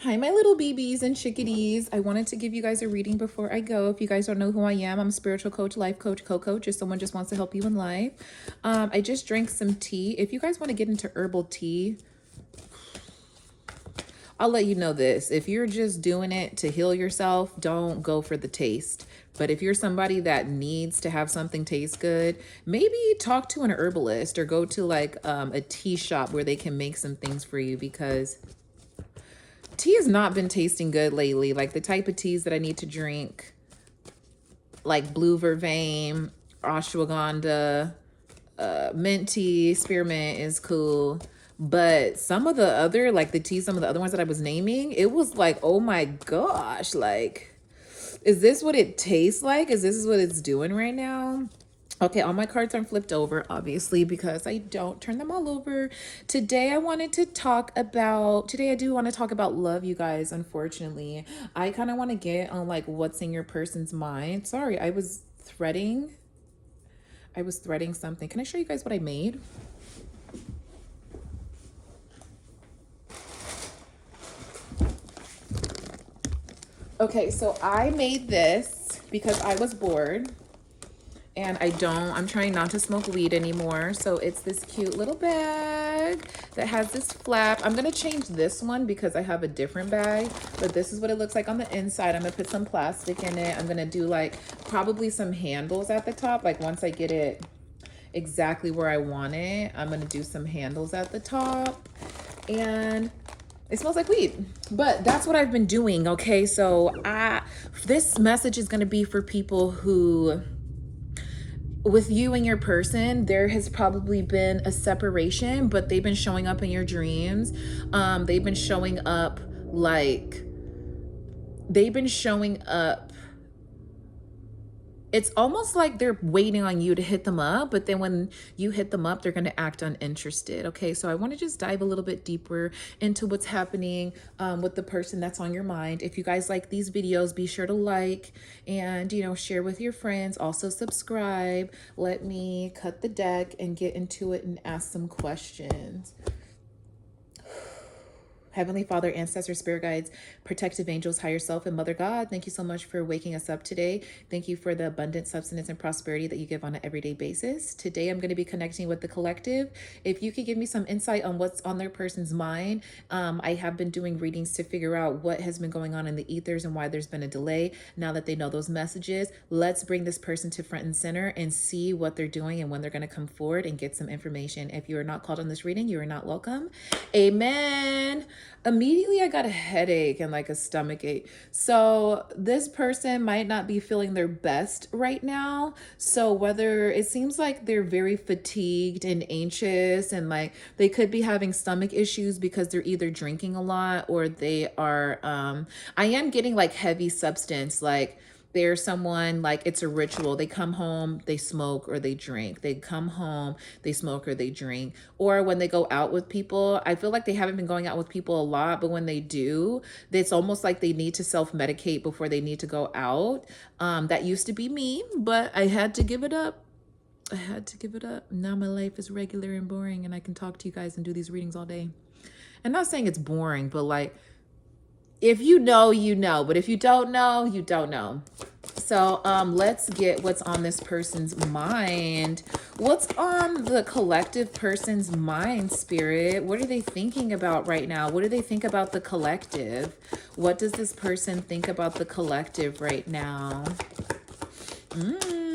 Hi, my little BBs and chickadees. I wanted to give you guys a reading before I go. If you guys don't know who I am, I'm a spiritual coach, life coach, co-coach, if someone just wants to help you in life. I just drank some tea. If you guys want to get into herbal tea, I'll let you know this. If you're just doing it to heal yourself, don't go for the taste. But if you're somebody that needs to have something taste good, maybe talk to an herbalist or go to like a tea shop where they can make some things for you, because tea has not been tasting good lately. Like the type of teas that I need to drink, like blue vervain, ashwagandha, mint tea, spearmint is cool. But some of the other, like the tea, some of the other ones that I was naming, it was like, oh my gosh, like, is this what it tastes like? Is this what it's doing right now? Okay, all my cards are flipped over, obviously, because I don't turn them all over. Today, I do want to talk about love, you guys, unfortunately. I kind of want to get on like what's in your person's mind. Sorry, I was threading something. Can I show you guys what I made? Okay, so I made this because I was bored. And I'm trying not to smoke weed anymore. So it's this cute little bag that has this flap. I'm gonna change this one because I have a different bag, but this is what it looks like on the inside. I'm gonna put some plastic in it. I'm gonna do like probably some handles at the top. Like once I get it exactly where I want it, I'm gonna do some handles at the top. And it smells like weed, but that's what I've been doing. Okay, so this message is gonna be for people who, with you and your person, there has probably been a separation, but they've been showing up in your dreams. They've been showing up like, they've been showing up. It's almost like they're waiting on you to hit them up, but then when you hit them up, they're going to act uninterested. Okay, so I want to just dive a little bit deeper into what's happening with the person that's on your mind. If you guys like these videos, be sure to like and, share with your friends. Also subscribe. Let me cut the deck and get into it and ask some questions. Heavenly Father, ancestors, spirit guides, protective angels, higher self, and Mother God, thank you so much for waking us up today. Thank you for the abundant substance and prosperity that you give on an everyday basis. Today, I'm going to be connecting with the collective. If you could give me some insight on what's on their person's mind. I have been doing readings to figure out what has been going on in the ethers and why there's been a delay. Now that they know those messages, let's bring this person to front and center and see what they're doing and when they're going to come forward and get some information. If you are not called on this reading, you are not welcome. Amen. Immediately I got a headache and like a stomach ache. So this person might not be feeling their best right now. So whether it seems like they're very fatigued and anxious, and like they could be having stomach issues because they're either drinking a lot or they are I am getting like heavy substance, like they're someone like it's a ritual. They come home, they smoke or they drink. They come home, they smoke or they drink. Or when they go out with people, I feel like they haven't been going out with people a lot, but when they do, it's almost like they need to self-medicate before they need to go out. That used to be me, but I had to give it up. I had to give it up. Now my life is regular and boring, and I can talk to you guys and do these readings all day. I'm not saying it's boring, but like, if you know, you know. But if you don't know, you don't know. So let's get what's on this person's mind. What's on the collective person's mind, Spirit? What are they thinking about right now? What do they think about the collective? What does this person think about the collective right now?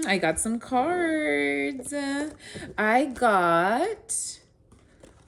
I got some cards. I got...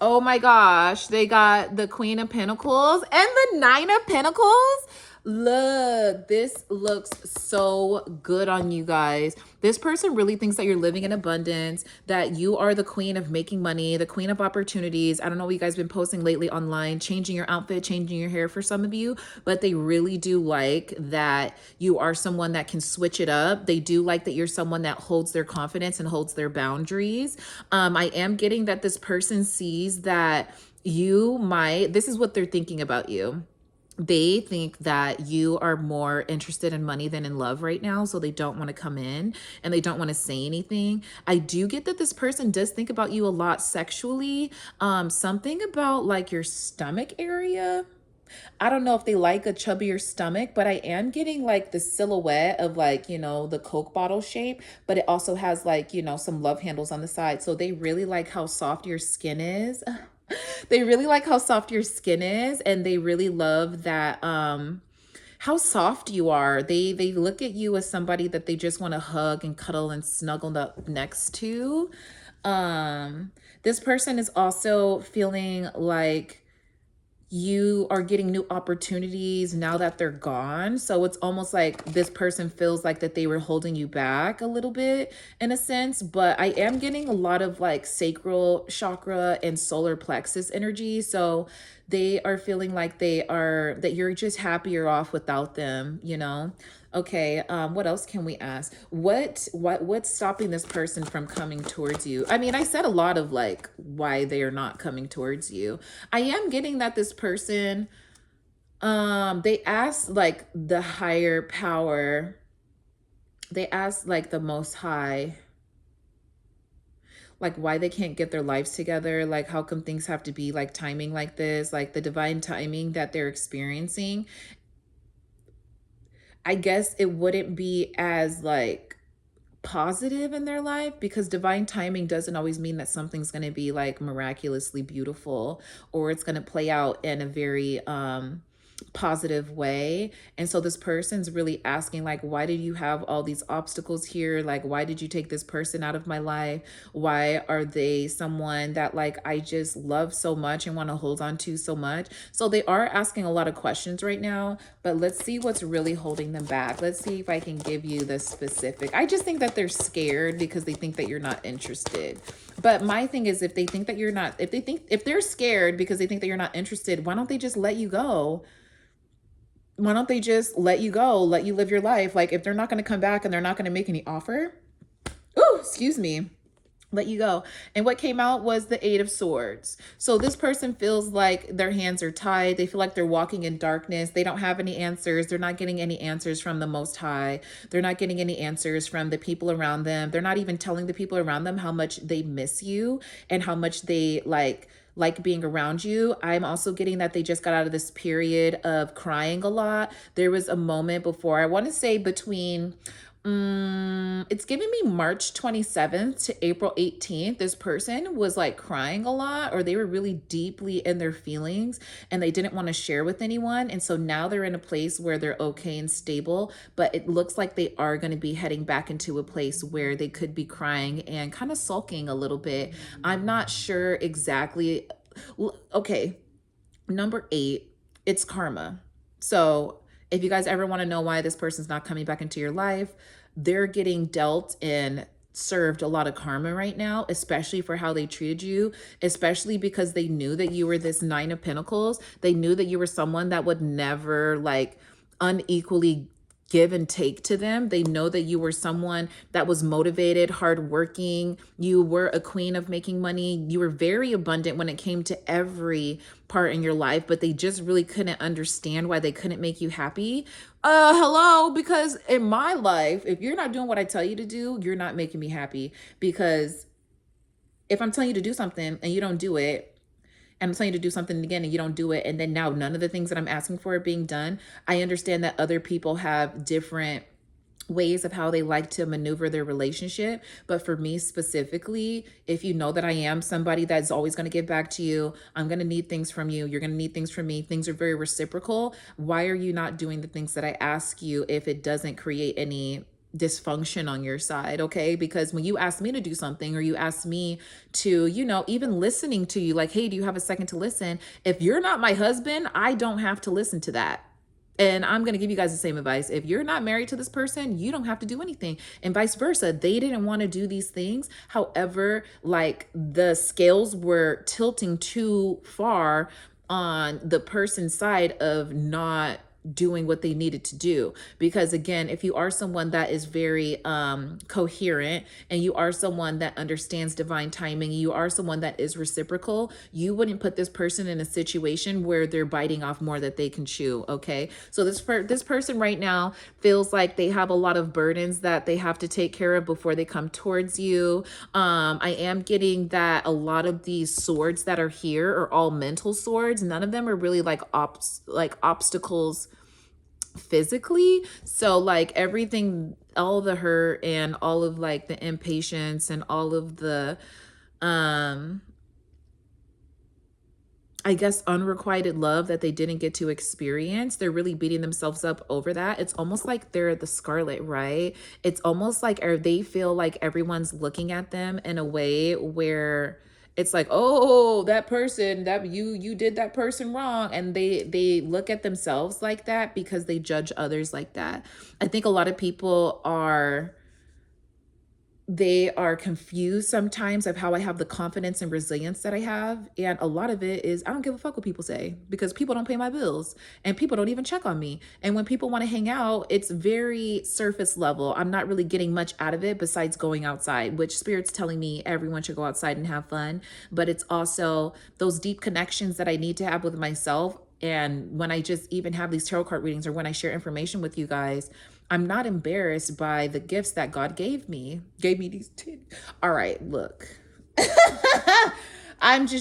Oh my gosh, they got the Queen of Pentacles and the Nine of Pentacles. Look, this looks so good on you guys. This person really thinks that you're living in abundance, that you are the queen of making money, the queen of opportunities. I don't know what you guys been posting lately online, changing your outfit, changing your hair for some of you, but they really do like that you are someone that can switch it up. They do like that you're someone that holds their confidence and holds their boundaries. I am getting that this person sees that this is what they're thinking about you. They think that you are more interested in money than in love right now, so they don't want to come in and they don't want to say anything. I do get that this person does think about you a lot sexually. Something about like your stomach area. I don't know if they like a chubbier stomach, but I am getting like the silhouette of like, the Coke bottle shape, but it also has like, some love handles on the side. So they really like how soft your skin is. They really like how soft your skin is, and they really love that how soft you are. They look at you as somebody that they just want to hug and cuddle and snuggle up next to. This person is also feeling like you are getting new opportunities now that they're gone. So it's almost like this person feels like that they were holding you back a little bit in a sense, but I am getting a lot of like sacral chakra and solar plexus energy. So they are feeling like that you're just happier off without them. Okay, what else can we ask? What's stopping this person from coming towards you? I mean, I said a lot of like why they are not coming towards you. I am getting that this person, they asked like the higher power, they asked like the most high, like why they can't get their lives together, like how come things have to be like timing like this, like the divine timing that they're experiencing. I guess it wouldn't be as like positive in their life, because divine timing doesn't always mean that something's going to be like miraculously beautiful, or it's going to play out in a very positive way. And so this person's really asking like, why did you have all these obstacles here? Like, why did you take this person out of my life? Why are they someone that like I just love so much and want to hold on to so much? So they are asking a lot of questions right now, but let's see what's really holding them back. Let's see if I can give you the specific. I just think that they're scared because they think that you're not interested. But my thing is, if they think that you're not, if they're scared because they think that you're not interested, why don't they just let you go? Why don't they just let you go, let you live your life? Like, if they're not going to come back and they're not going to make any offer, oh, excuse me, let you go. And what came out was the Eight of Swords. So this person feels like their hands are tied. They feel like they're walking in darkness. They don't have any answers. They're not getting any answers from the Most High. They're not getting any answers from the people around them. They're not even telling the people around them how much they miss you and how much they like being around you. I'm also getting that they just got out of this period of crying a lot. There was a moment before, I want to say between it's giving me March 27th to April 18th. This person was like crying a lot, or they were really deeply in their feelings and they didn't want to share with anyone. And so now they're in a place where they're okay and stable, but it looks like they are going to be heading back into a place where they could be crying and kind of sulking a little bit. I'm not sure exactly. Okay. Number 8, it's karma. So if you guys ever want to know why this person's not coming back into your life, they're getting dealt and served a lot of karma right now, especially for how they treated you, especially because they knew that you were this Nine of Pentacles. They knew that you were someone that would never like unequally give and take to them. They know that you were someone that was motivated, hardworking. You were a queen of making money. You were very abundant when it came to every part in your life, but they just really couldn't understand why they couldn't make you happy. Hello, because in my life, if you're not doing what I tell you to do, you're not making me happy. Because if I'm telling you to do something and you don't do it, and I'm telling you to do something again and you don't do it, and then now none of the things that I'm asking for are being done, I understand that other people have different ways of how they like to maneuver their relationship. But for me specifically, if you know that I am somebody that's always going to give back to you, I'm going to need things from you, you're going to need things from me, things are very reciprocal. Why are you not doing the things that I ask you if it doesn't create any dysfunction on your side? Okay, because when you ask me to do something, or you ask me to, even listening to you, like, hey, do you have a second to listen? If you're not my husband, I don't have to listen to that. And I'm going to give you guys the same advice. If you're not married to this person, you don't have to do anything. And vice versa. They didn't want to do these things. However, like the scales were tilting too far on the person's side of not doing what they needed to do. Because again, if you are someone that is very coherent, and you are someone that understands divine timing, you are someone that is reciprocal, you wouldn't put this person in a situation where they're biting off more that they can chew. Okay, so this person right now feels like they have a lot of burdens that they have to take care of before they come towards you. I am getting that a lot of these swords that are here are all mental swords. None of them are really like obstacles physically. So like everything, all the hurt and all of like the impatience and all of the I guess unrequited love that they didn't get to experience, they're really beating themselves up over that. It's almost like they're the scarlet, right? It's almost like, or they feel like everyone's looking at them in a way where it's like, oh, that person, that you did that person wrong, and they look at themselves like that because they judge others like that. I think a lot of people are, they are confused sometimes of how I have the confidence and resilience that I have. And a lot of it is I don't give a fuck what people say, because people don't pay my bills and people don't even check on me. And when people want to hang out, it's very surface level. I'm not really getting much out of it besides going outside, which Spirit's telling me everyone should go outside and have fun. But it's also those deep connections that I need to have with myself. And when I just even have these tarot card readings, or when I share information with you guys, I'm not embarrassed by the gifts that God gave me. Gave me these 10. All right, look. I'm just